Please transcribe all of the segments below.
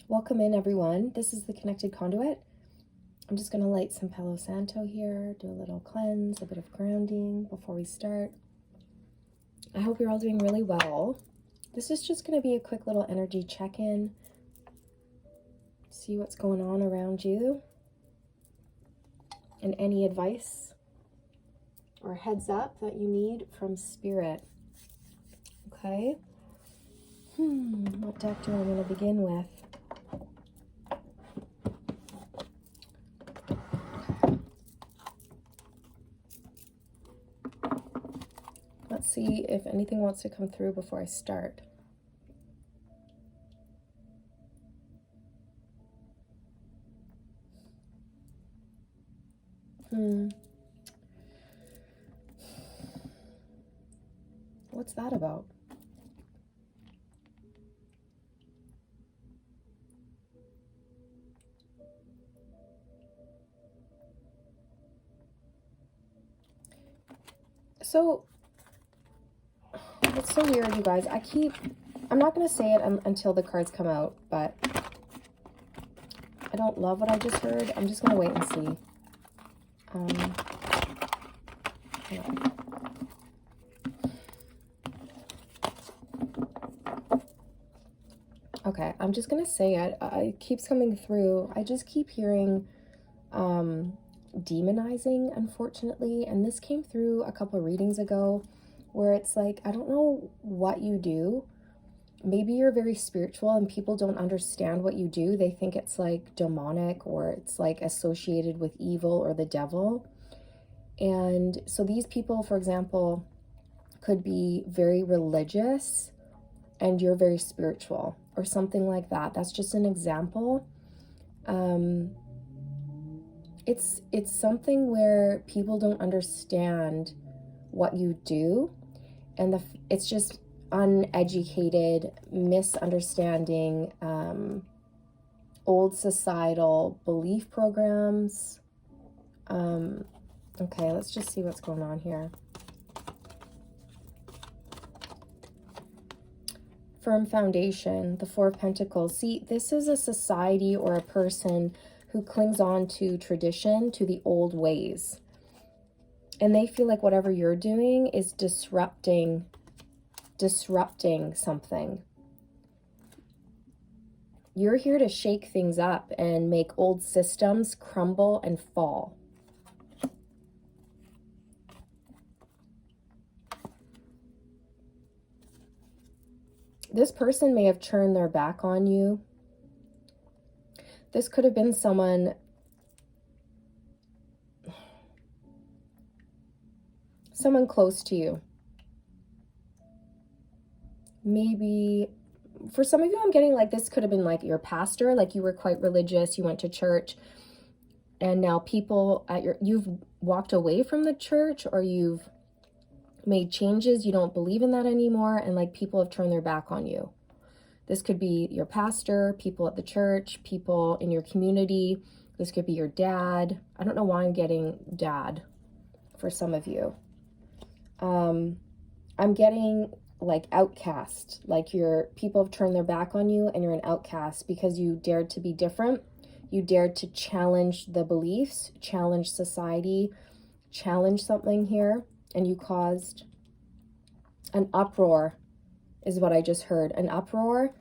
Welcome in, everyone. This is the Connected Conduit. I'm just going to light some Palo Santo here, do a little cleanse, a bit of grounding before we start. I hope you're all doing really well. This is just going to be a quick little energy check-in. See what's going on around you. And any advice or heads up that you need from Spirit. Okay. What deck do I want to begin with? Let's see if anything wants to come through before I start. What's that about? So, it's so weird, you guys. I'm not going to say it until the cards come out, but I don't love what I just heard. I'm just going to wait and see. Yeah. Okay, I'm just going to say it. It keeps coming through. I just keep hearing demonizing, unfortunately. And this came through a couple of readings ago where it's like, I don't know what you do. Maybe you're very spiritual and people don't understand what you do. They think it's like demonic or it's like associated with evil or the devil. And so these people, for example, could be very religious and you're very spiritual or something like that. That's just an example. It's something where people don't understand what you do, and it's just uneducated, misunderstanding, old societal belief programs. Okay, let's just see what's going on here. Firm foundation, the Four of Pentacles. See, this is a society or a person who clings on to tradition, to the old ways. And they feel like whatever you're doing is disrupting something. You're here to shake things up and make old systems crumble and fall. This person may have turned their back on you. This could have been someone close to you. Maybe for some of you, I'm getting like this could have been like your pastor, like you were quite religious, you went to church, and now people you've walked away from the church or you've made changes, you don't believe in that anymore, and like people have turned their back on you. This could be your pastor, people at the church, people in your community. This could be your dad. I don't know why I'm getting dad for some of you. I'm getting like outcast, like people have turned their back on you and you're an outcast because you dared to be different. You dared to challenge the beliefs, challenge society, challenge something here, and you caused an uproar is what I just heard, an uproar.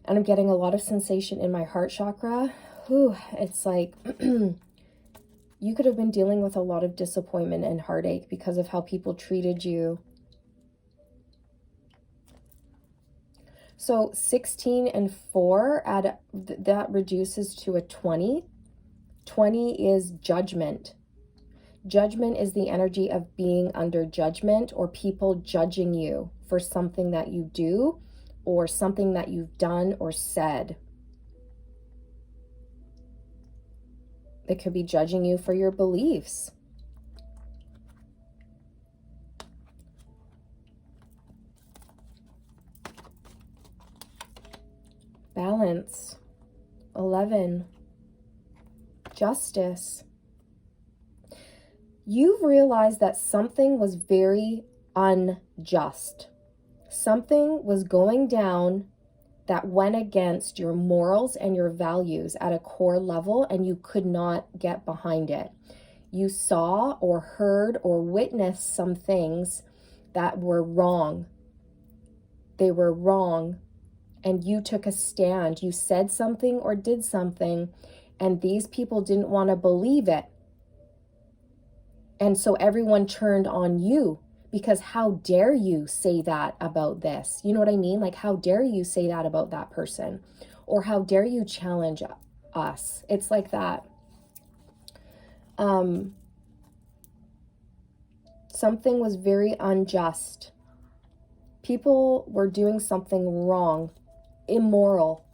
And I'm getting a lot of sensation in my heart chakra. Whew, it's like you could have been dealing with a lot of disappointment and heartache because of how people treated you. So 16 and 4, that reduces to a 20. 20 is judgment. Judgment is the energy of being under judgment or people judging you for something that you do or something that you've done or said. They could be judging you for your beliefs. Balance. 11. Justice. You've realized that something was very unjust. Something was going down that went against your morals and your values at a core level, and you could not get behind it. You saw or heard or witnessed some things that were wrong. They were wrong, and you took a stand. You said something or did something, and these people didn't want to believe it. And so everyone turned on you, because how dare you say that about this? You know what I mean? Like, how dare you say that about that person? Or how dare you challenge us? It's like that. Something was very unjust. People were doing something wrong, immoral.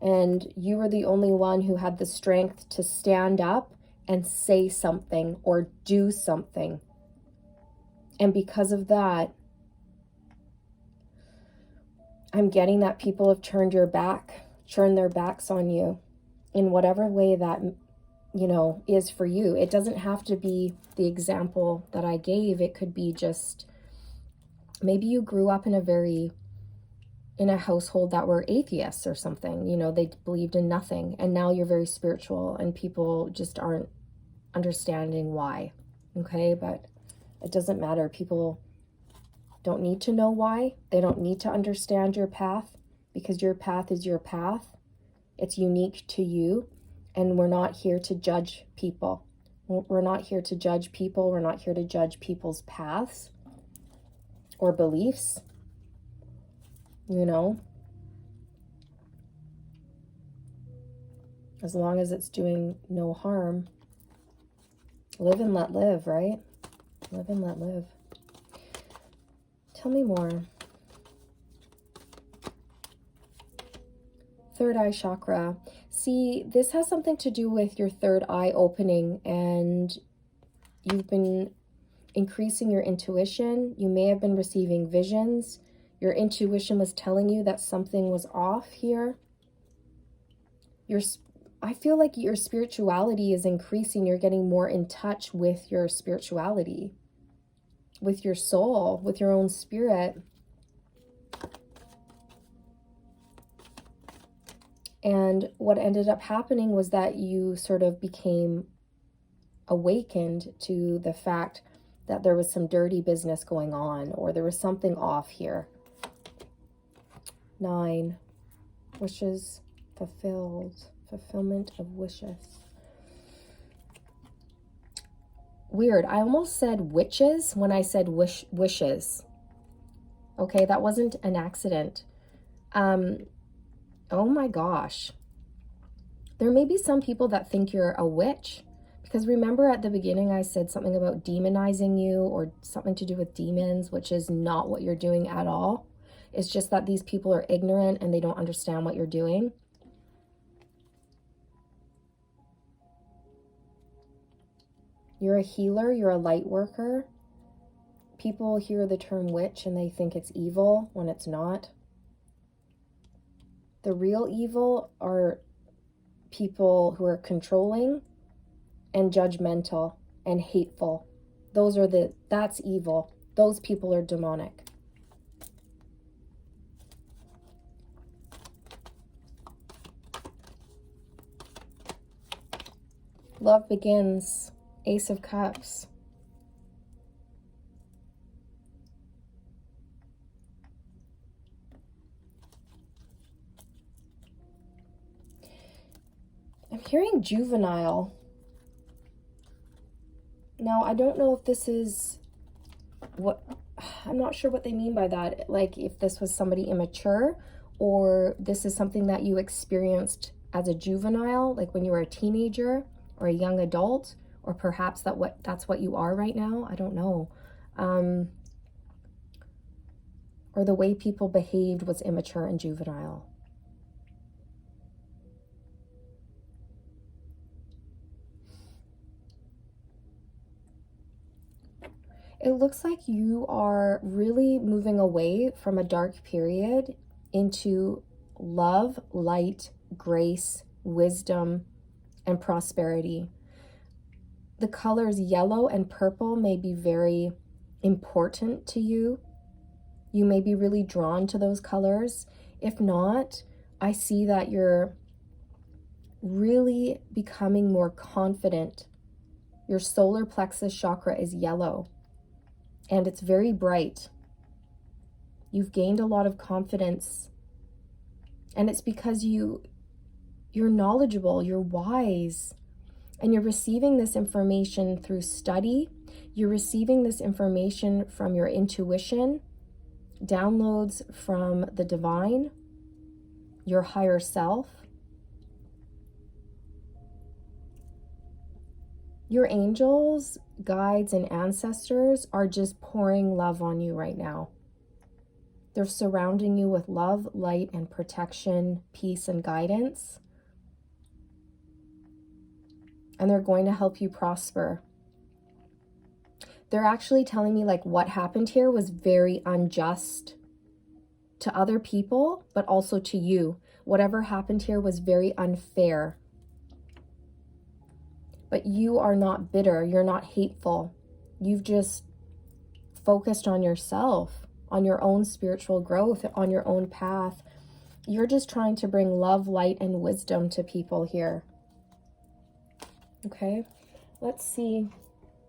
And you were the only one who had the strength to stand up and say something or do something. And because of that, I'm getting that people have turned their backs on you in whatever way that, you know, is for you. It doesn't have to be the example that I gave. It could be just, maybe you grew up in a household that were atheists or something. You know, they believed in nothing, and now you're very spiritual and people just aren't understanding why. Okay, but it doesn't matter. People don't need to know why. They don't need to understand your path, because your path is your path. It's unique to you, and we're not here to judge people. We're not here to judge people. We're not here to judge people's paths or beliefs. You know, as long as it's doing no harm. Live and let live, right? Live and let live. Tell me more. Third eye chakra. See, this has something to do with your third eye opening, and you've been increasing your intuition. You may have been receiving visions. Your intuition was telling you that something was off here. I feel like your spirituality is increasing. You're getting more in touch with your spirituality, with your soul, with your own spirit. And what ended up happening was that you sort of became awakened to the fact that there was some dirty business going on, or there was something off here. 9, wishes fulfilled, fulfillment of wishes. Weird, I almost said witches when I said wishes. Okay, that wasn't an accident. Oh my gosh. There may be some people that think you're a witch, because remember at the beginning I said something about demonizing you, or something to do with demons, which is not what you're doing at all. It's just that these people are ignorant and they don't understand what you're doing. You're a healer, you're a light worker. People hear the term witch and they think it's evil when it's not. The real evil are people who are controlling and judgmental and hateful. That's evil. Those people are demonic. Love begins. Ace of Cups. I'm hearing juvenile. Now, I don't know if this is what, I'm not sure what they mean by that. Like if this was somebody immature, or this is something that you experienced as a juvenile, like when you were a teenager or a young adult, or perhaps that's what you are right now. I don't know. Or the way people behaved was immature and juvenile. It looks like you are really moving away from a dark period into love, light, grace, wisdom, and prosperity. The colors yellow and purple may be very important to you. You may be really drawn to those colors. If not, I see that you're really becoming more confident. Your solar plexus chakra is yellow and it's very bright. You've gained a lot of confidence, and it's because you're knowledgeable, you're wise, and you're receiving this information through study. You're receiving this information from your intuition, downloads from the divine, your higher self. Your angels, guides, and ancestors are just pouring love on you right now. They're surrounding you with love, light, and protection, peace, and guidance. And they're going to help you prosper. They're actually telling me like what happened here was very unjust to other people, but also to you. Whatever happened here was very unfair. But you are not bitter. You're not hateful. You've just focused on yourself, on your own spiritual growth, on your own path. You're just trying to bring love, light, and wisdom to people here. Okay, let's see.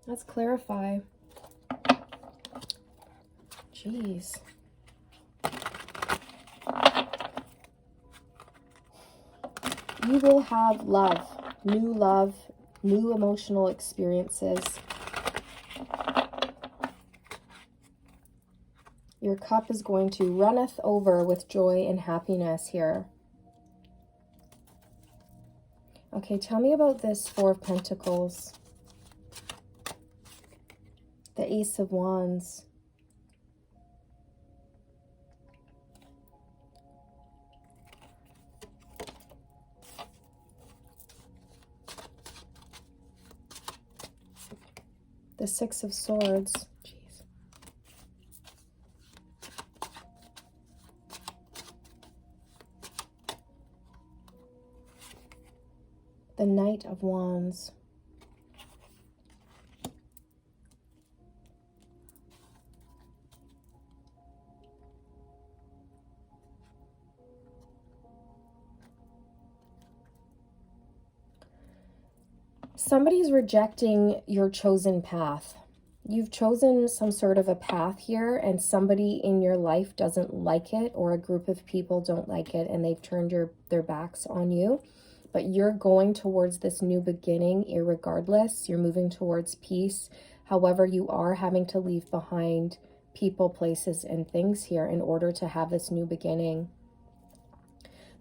Let's clarify. Jeez. You will have love, new emotional experiences. Your cup is going to runneth over with joy and happiness here. Okay, tell me about this Four of Pentacles. The Ace of Wands. The Six of Swords. Jeez. The Knight of Wands. Somebody's rejecting your chosen path. You've chosen some sort of a path here, and somebody in your life doesn't like it, or a group of people don't like it, and they've turned their backs on you. But you're going towards this new beginning irregardless. You're moving towards peace. However, you are having to leave behind people, places, and things here in order to have this new beginning.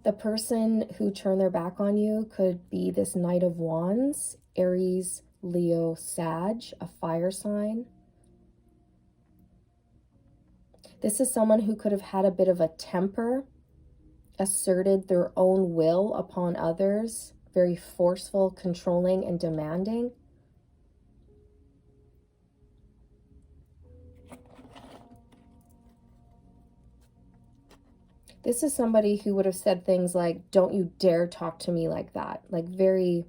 The person who turned their back on you could be this Knight of Wands, Aries, Leo, Sag, a fire sign. This is someone who could have had a bit of a temper, asserted their own will upon others, very forceful, controlling, and demanding. This is somebody who would have said things like, don't you dare talk to me like that. Like very,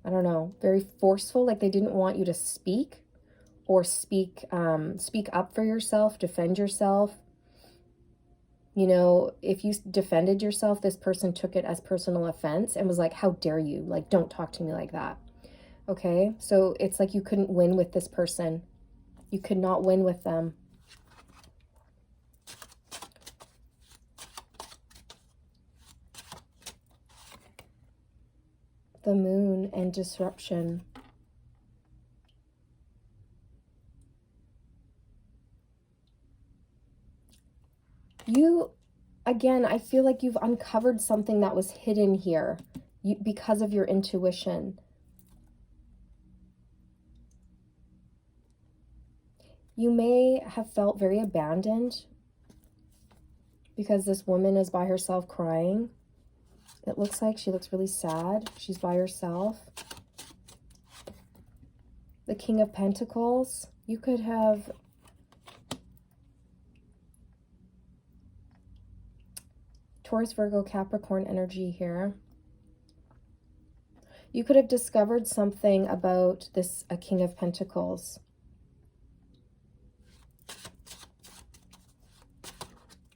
I don't know, very forceful. Like they didn't want you to speak or speak up for yourself, defend yourself. You know, if you defended yourself, this person took it as personal offense and was like, how dare you? Like, don't talk to me like that. Okay, so it's like you couldn't win with this person. You could not win with them. The Moon and disruption. You, again, I feel like you've uncovered something that was hidden here because of your intuition. You may have felt very abandoned because this woman is by herself crying. It looks like she looks really sad. She's by herself. The King of Pentacles. You could have Taurus, Virgo, Capricorn energy here. You could have discovered something about this, a King of Pentacles.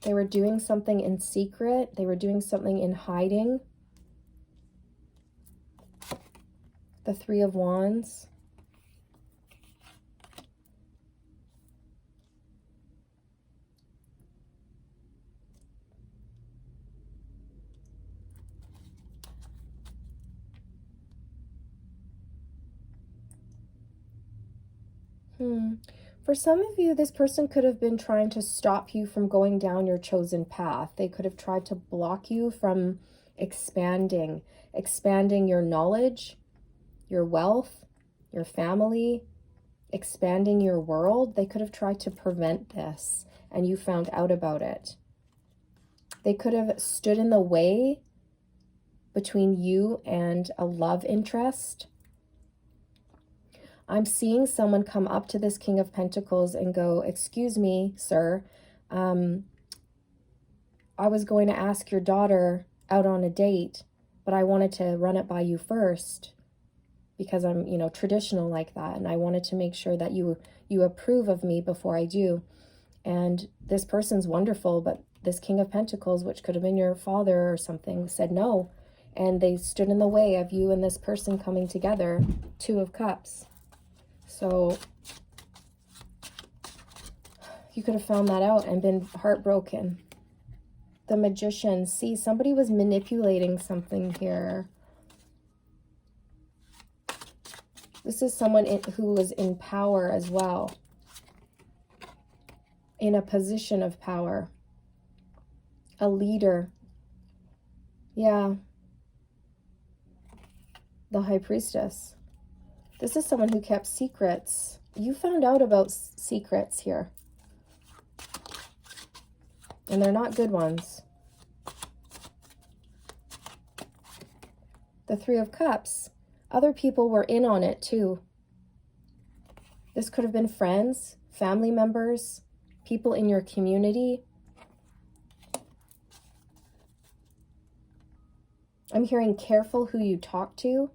They were doing something in secret. They were doing something in hiding. The Three of Wands. For some of you, this person could have been trying to stop you from going down your chosen path. They could have tried to block you from expanding your knowledge, your wealth, your family, expanding your world. They could have tried to prevent this, and you found out about it. They could have stood in the way between you and a love interest. I'm seeing someone come up to this King of Pentacles and go, "Excuse me, sir, I was going to ask your daughter out on a date, but I wanted to run it by you first because I'm, you know, traditional like that. And I wanted to make sure that you approve of me before I do." And this person's wonderful, but this King of Pentacles, which could have been your father or something, said no. And they stood in the way of you and this person coming together. Two of Cups. So you could have found that out and been heartbroken. The Magician. See, somebody was manipulating something here. This is someone who was in power as well. In a position of power. A leader. Yeah. The High Priestess. This is someone who kept secrets. You found out about secrets here. And they're not good ones. The Three of Cups. Other people were in on it too. This could have been friends, family members, people in your community. I'm hearing careful who you talk to.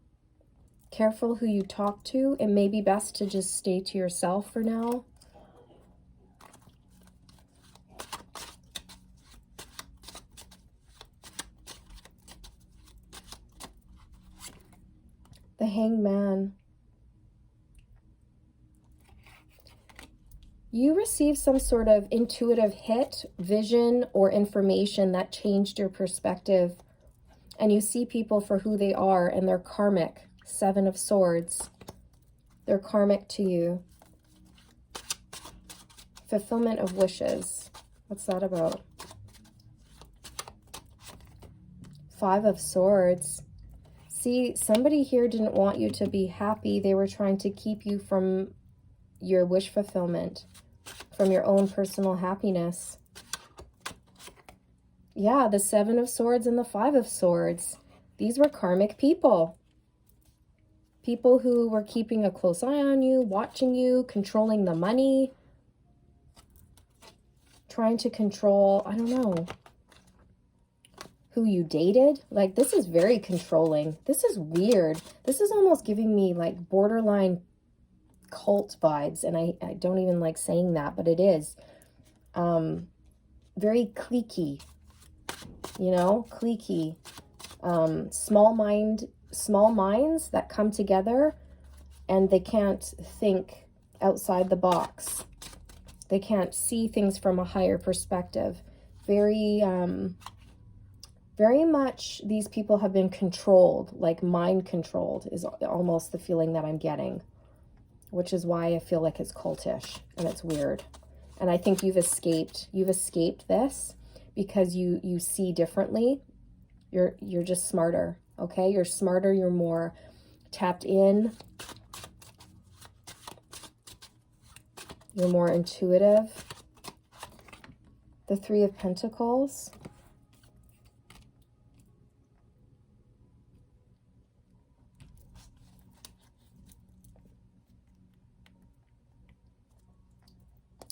Careful who you talk to. It may be best to just stay to yourself for now. The Hanged Man. You received some sort of intuitive hit, vision, or information that changed your perspective. And you see people for who they are, and they're karmic. Seven of Swords. They're karmic to you. Fulfillment of wishes. What's that about? Five of Swords. See, somebody here didn't want you to be happy. They were trying to keep you from your wish fulfillment, from your own personal happiness. Yeah, the Seven of Swords and the Five of Swords. These were karmic people. People who were keeping a close eye on you, watching you, controlling the money. Trying to control, I don't know, who you dated. Like, this is very controlling. This is weird. This is almost giving me like borderline cult vibes. And I don't even like saying that, but it is. Very cliquey. You know, cliquey. Small minds that come together and they can't think outside the box. They can't see things from a higher perspective. Very much these people have been controlled, like mind controlled is almost the feeling that I'm getting, which is why I feel like it's cultish and it's weird. And I think you've escaped this because you see differently. You're just smarter. Okay, you're smarter, you're more tapped in, you're more intuitive. The Three of Pentacles.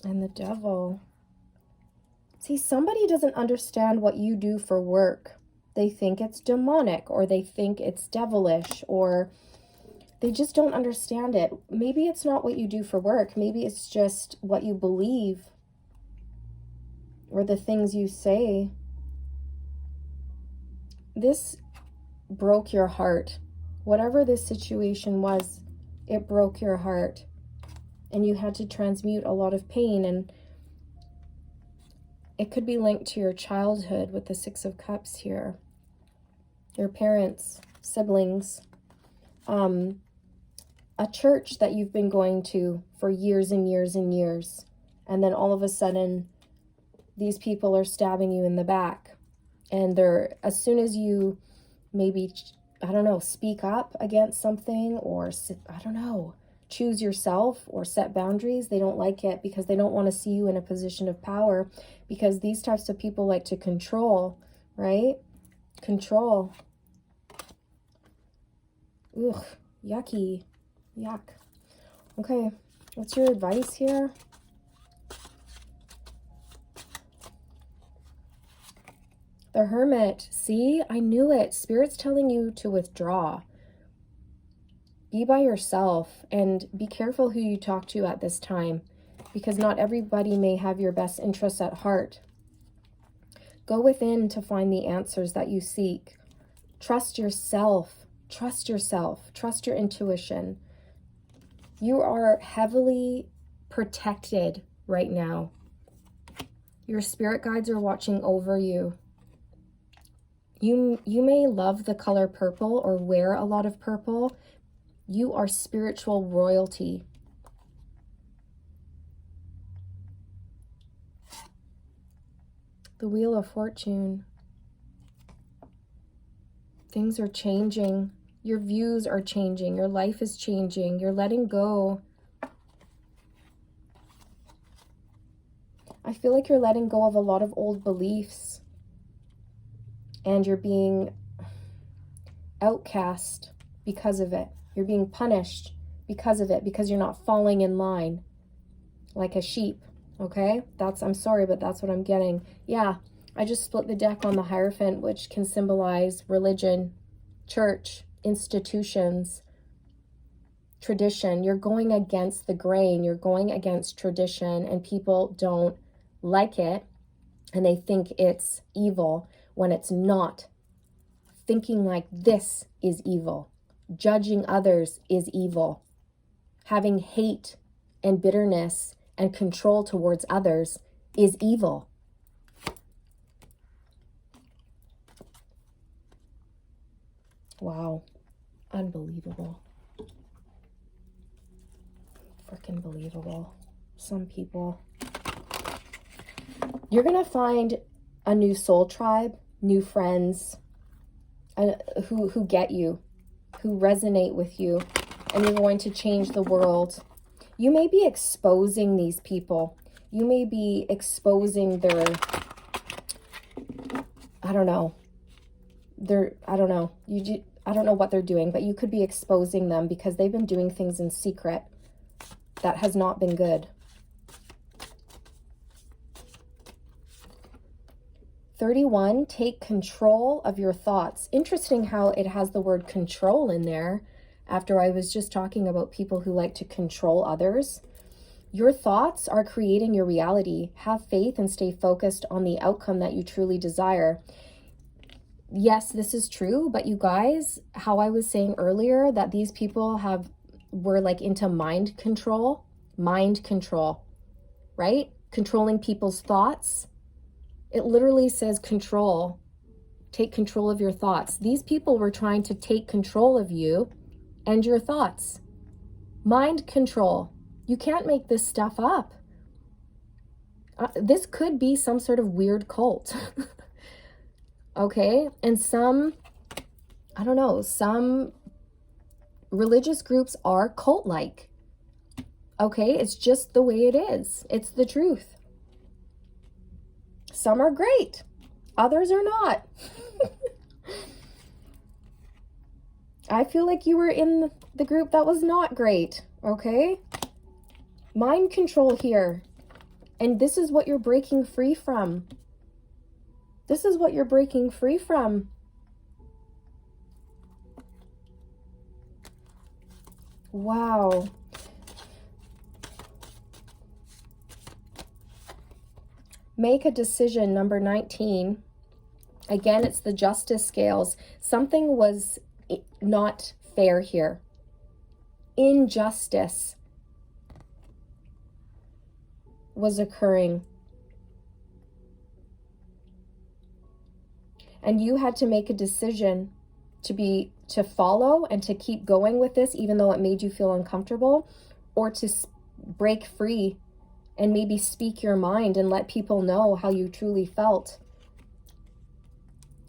And the Devil. See, somebody doesn't understand what you do for work. They think it's demonic, or they think it's devilish, or they just don't understand it. Maybe it's not what you do for work. Maybe it's just what you believe, or the things you say. This broke your heart. Whatever this situation was, it broke your heart. And you had to transmute a lot of pain. And it could be linked to your childhood with the Six of Cups here. Your parents, siblings, a church that you've been going to for years and years and years. And then all of a sudden, these people are stabbing you in the back. And they're, as soon as you maybe, I don't know, speak up against something, or, I don't know, choose yourself or set boundaries, they don't like it because they don't want to see you in a position of power, because these types of people like to control, right? Control. Ugh, yucky. Yuck. Okay, what's your advice here? The Hermit. See, I knew it. Spirit's telling you to withdraw. Be by yourself, and be careful who you talk to at this time, because not everybody may have your best interests at heart. Go within to find the answers that you seek. Trust yourself. Trust yourself. Trust your intuition. You are heavily protected right now. Your spirit guides are watching over you. You may love the color purple or wear a lot of purple. You are spiritual royalty. The Wheel of Fortune. Things are changing. Your views are changing. Your life is changing. You're letting go. I feel like you're letting go of a lot of old beliefs. And you're being outcast because of it. You're being punished because of it, because you're not falling in line like a sheep, okay? I'm sorry, but that's what I'm getting. Yeah, I just split the deck on the Hierophant, which can symbolize religion, church, institutions, tradition. You're going against the grain. You're going against tradition, and people don't like it, and they think it's evil when it's not. Thinking like this is evil. Judging others is evil. Having hate and bitterness and control towards others is evil. Wow. Unbelievable. Freaking believable. Some people. You're going to find a new soul tribe, new friends, who get you, who resonate with you, and you're going to change the world. You may be exposing these people. You may be exposing their, I don't know, I don't know what they're doing, but you could be exposing them because they've been doing things in secret that has not been good. 31, take control of your thoughts. Interesting how it has the word control in there after I was just talking about people who like to control others. Your thoughts are creating your reality. Have faith and stay focused on the outcome that you truly desire. Yes, this is true, but you guys, how I was saying earlier that these people were like into mind control, right? Controlling people's thoughts. It literally says control. Take control of your thoughts. These people were trying to take control of you and your thoughts. Mind control. You can't make this stuff up. This could be some sort of weird cult. Okay? And some religious groups are cult-like. Okay? It's just the way it is. It's the truth. Some are great. Others are not. I feel like you were in the group that was not great. Okay? Mind control here. And this is what you're breaking free from. This is what you're breaking free from. Wow. Make a decision, number 19. Again, it's the justice scales. Something was not fair here. Injustice was occurring. And you had to make a decision to follow and to keep going with this, even though it made you feel uncomfortable, or to break free and maybe speak your mind and let people know how you truly felt.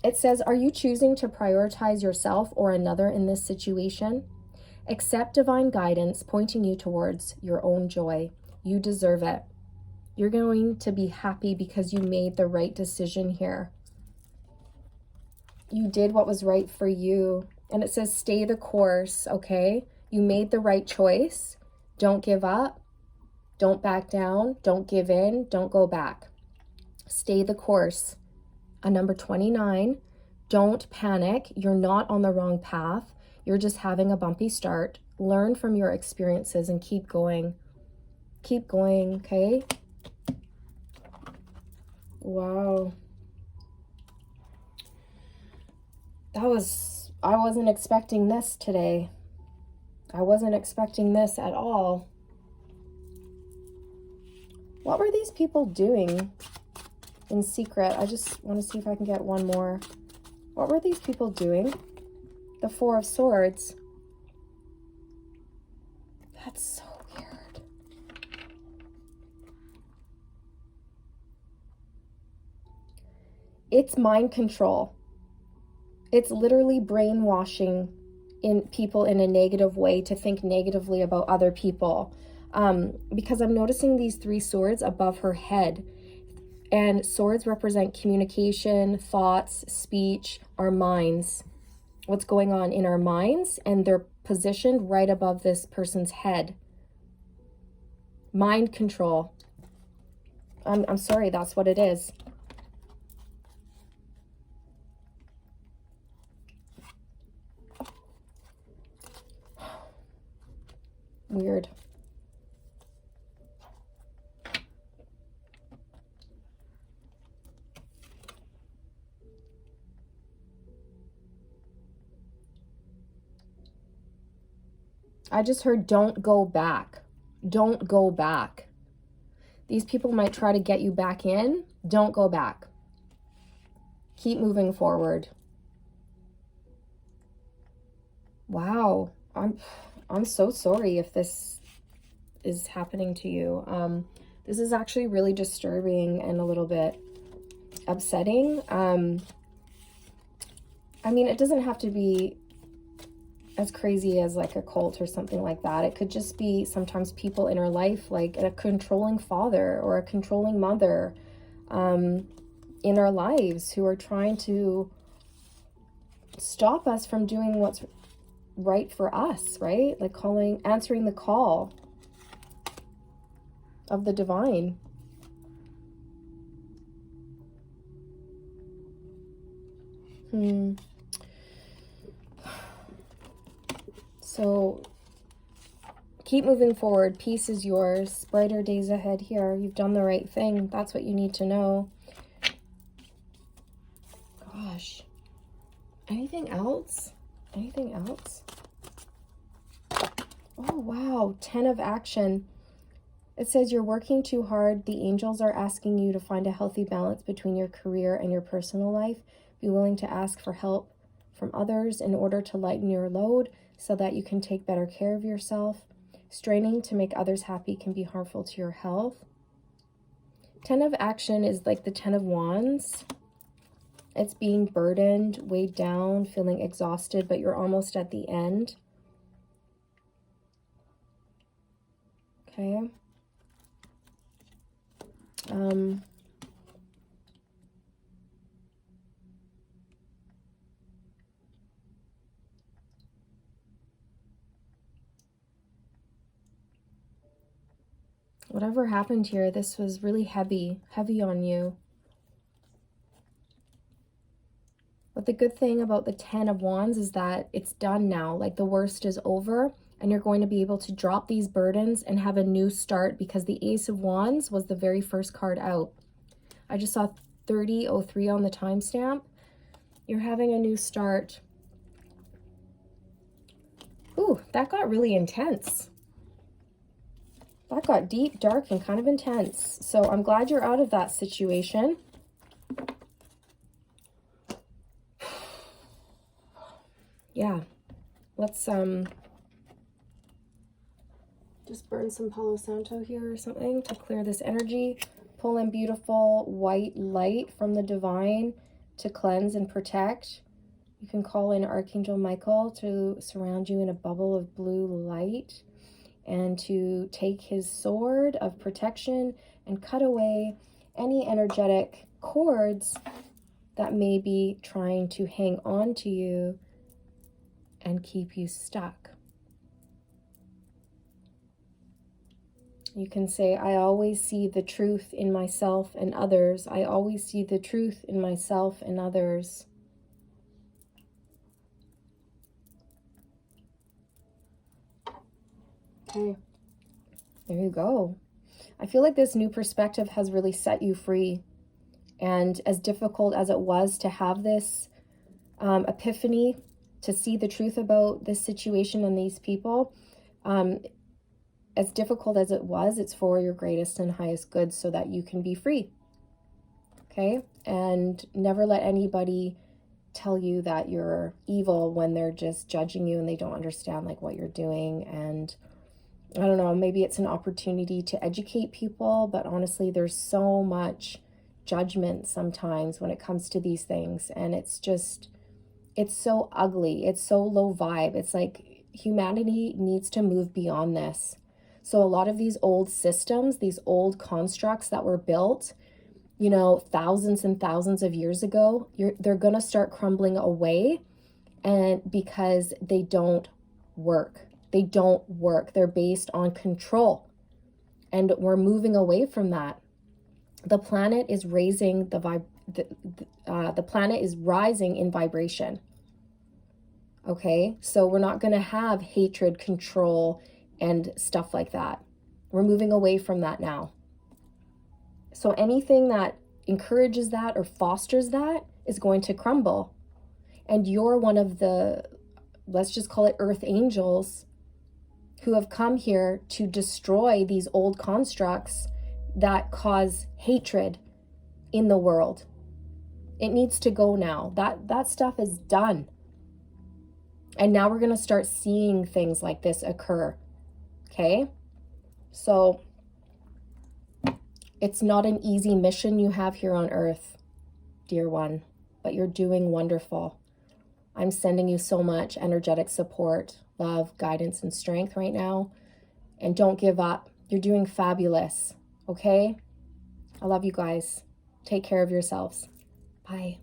It says, are you choosing to prioritize yourself or another in this situation? Accept divine guidance pointing you towards your own joy. You deserve it. You're going to be happy because you made the right decision here. You did what was right for you. And it says, stay the course, okay? You made the right choice. Don't give up. Don't back down. Don't give in. Don't go back. Stay the course. Number 29, don't panic. You're not on the wrong path. You're just having a bumpy start. Learn from your experiences and keep going. Keep going, okay? Wow. I wasn't expecting this today. I wasn't expecting this at all. What were these people doing in secret? I just want to see if I can get one more. What were these people doing? The Four of Swords. That's so weird. It's mind control. It's literally brainwashing in people in a negative way to think negatively about other people. Because I'm noticing these 3 swords above her head. And swords represent communication, thoughts, speech, our minds. What's going on in our minds, and they're positioned right above this person's head. Mind control. I'm sorry, that's what it is. Weird. I just heard don't go back. Don't go back. These people might try to get you back in. Don't go back. Keep moving forward. Wow. I'm so sorry if this is happening to you. This is actually really disturbing and a little bit upsetting. I mean, it doesn't have to be as crazy as like a cult or something like that. It could just be sometimes people in our life, like a controlling father or a controlling mother in our lives, who are trying to stop us from doing what's right for us, right? Like answering the call of the divine. So keep moving forward. Peace is yours. Brighter days ahead here. You've done the right thing. That's what you need to know. Gosh. Anything else? Anything else? Oh, wow. 10 of action. It says you're working too hard. The angels are asking you to find a healthy balance between your career and your personal life. Be willing to ask for help from others in order to lighten your load so that you can take better care of yourself. Straining to make others happy can be harmful to your health. 10 of action is like the 10 of wands. It's being burdened, weighed down, feeling exhausted, but you're almost at the end. Okay. Whatever happened here, this was really heavy on you. But the good thing about the 10 of wands is that it's done now. Like the worst is over. and you're going to be able to drop these burdens and have a new start, because the Ace of Wands was the very first card out. I just saw 30:03 on the timestamp. You're having a new start. Ooh, that got really intense. That got deep, dark, and kind of intense. So I'm glad you're out of that situation. Yeah, let's just burn some Palo Santo here or something to clear this energy. Pull in beautiful white light from the divine to cleanse and protect. You can call in Archangel Michael to surround you in a bubble of blue light, and to take his sword of protection and cut away any energetic cords that may be trying to hang on to you and keep you stuck. You can say, I always see the truth in myself and others. I always see the truth in myself and others. Okay, there you go. I feel like this new perspective has really set you free. And as difficult as it was to have this epiphany, to see the truth about this situation and these people, as difficult as it was, it's for your greatest and highest good, so that you can be free. Okay? And never let anybody tell you that you're evil when they're just judging you and they don't understand like what you're doing. And I don't know, maybe it's an opportunity to educate people, but honestly, there's so much judgment sometimes when it comes to these things. And it's just, it's so ugly. It's so low vibe. It's like humanity needs to move beyond this. So a lot of these old systems, these old constructs that were built, you know, thousands and thousands of years ago, they're going to start crumbling away, and because they don't work. They don't work. They're based on control. And we're moving away from that. The planet is raising the planet is rising in vibration. Okay? So we're not going to have hatred, control, and stuff like that. We're moving away from that now. So anything that encourages that or fosters that is going to crumble. And you're one of the, let's just call it earth angels, who have come here to destroy these old constructs that cause hatred in the world. It needs to go now. That stuff is done. And now we're going to start seeing things like this occur. Okay? So it's not an easy mission you have here on earth, dear one, but you're doing wonderful. I'm sending you so much energetic support, love, guidance, and strength right now. And don't give up. You're doing fabulous. Okay? I love you guys. Take care of yourselves. Bye.